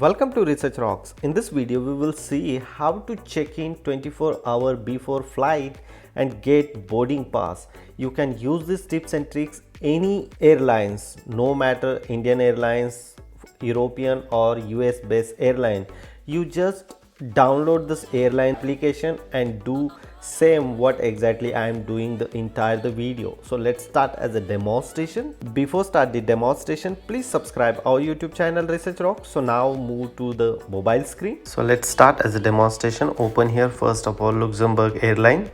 Welcome to Research Rocks. In this video, we will see how to check in 24 hours before flight and get boarding pass. You can use these tips and tricks any airlines, no matter Indian Airlines, European or US based airline. You just download this airline application and do same what exactly I am doing the video. So let's start as a demonstration. Before start the demonstration, please subscribe our YouTube channel Research Rock. So now move to the mobile screen. So let's start as a demonstration. Open here first of all Luxembourg Airline.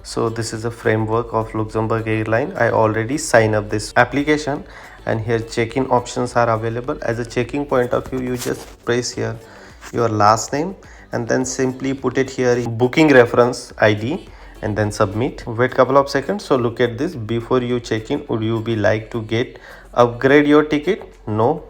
So this is a framework of Luxembourg Airline. I already signed up this application and here check-in options are available. As a checking point of view, you just press here your last name and then simply put it here in booking reference ID and then submit. Wait couple of seconds. So look at this. Before you check in, would you be like to get upgrade your ticket? No,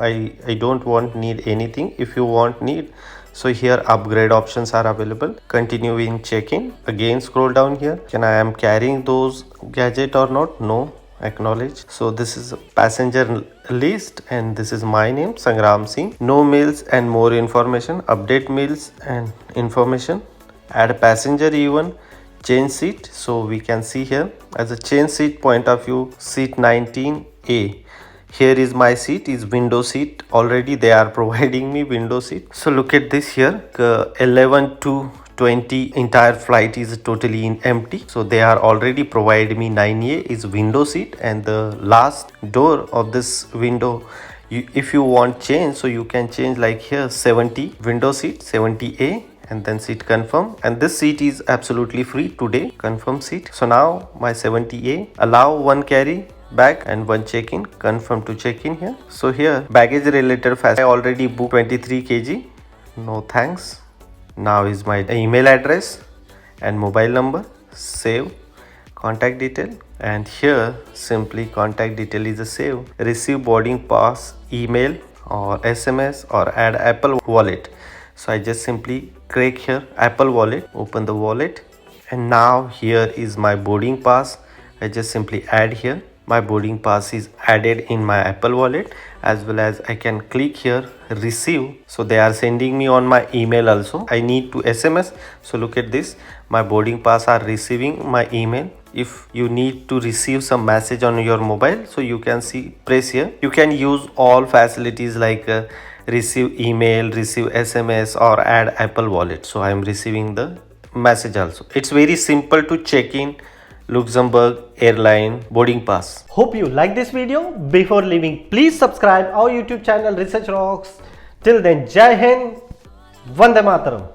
I don't want need anything. If you want need, so here upgrade options are available. Continue in check-in. Again scroll down here. Can I am carrying those gadget or not? No. Acknowledge. So this is a passenger list and this is my name Sangram Singh. No meals and more information. Update meals and information. Add passenger even. Change seat. So we can see here as a change seat point of view, seat 19A. Here is my seat, is window seat. Already they are providing me window seat. So look at this here, 11 to 20 entire flight is totally empty. So they are already provided me 9A is window seat, and the last door of this window, if you want change, so you can change like here 70 window seat 70A and then seat confirm, and this seat is absolutely free today. Confirm seat. So now my 70A, allow one carry bag and one check-in, confirm to check-in here. So here baggage related fast, I already booked 23 kg. No thanks. Now is my email address and mobile number. Save contact detail, and here simply contact detail is a save. Receive boarding pass email or SMS or add Apple Wallet. So I just simply click here Apple Wallet, open the wallet, and now here is my boarding pass. I just simply add here. My boarding pass is added in my Apple Wallet, as well as I can click here receive. So they are sending me on my email also. I need to SMS. So look at this, my boarding pass are receiving my email. If you need to receive some message on your mobile, so you can see, press here. You can use all facilities like receive email, receive SMS or add Apple Wallet. So I am receiving the message also. It's very simple to check in Luxembourg Airline boarding pass. Hope you like this video. Before leaving, please subscribe our YouTube channel Research Rocks. Till then, Jai Hind, Vande Mataram.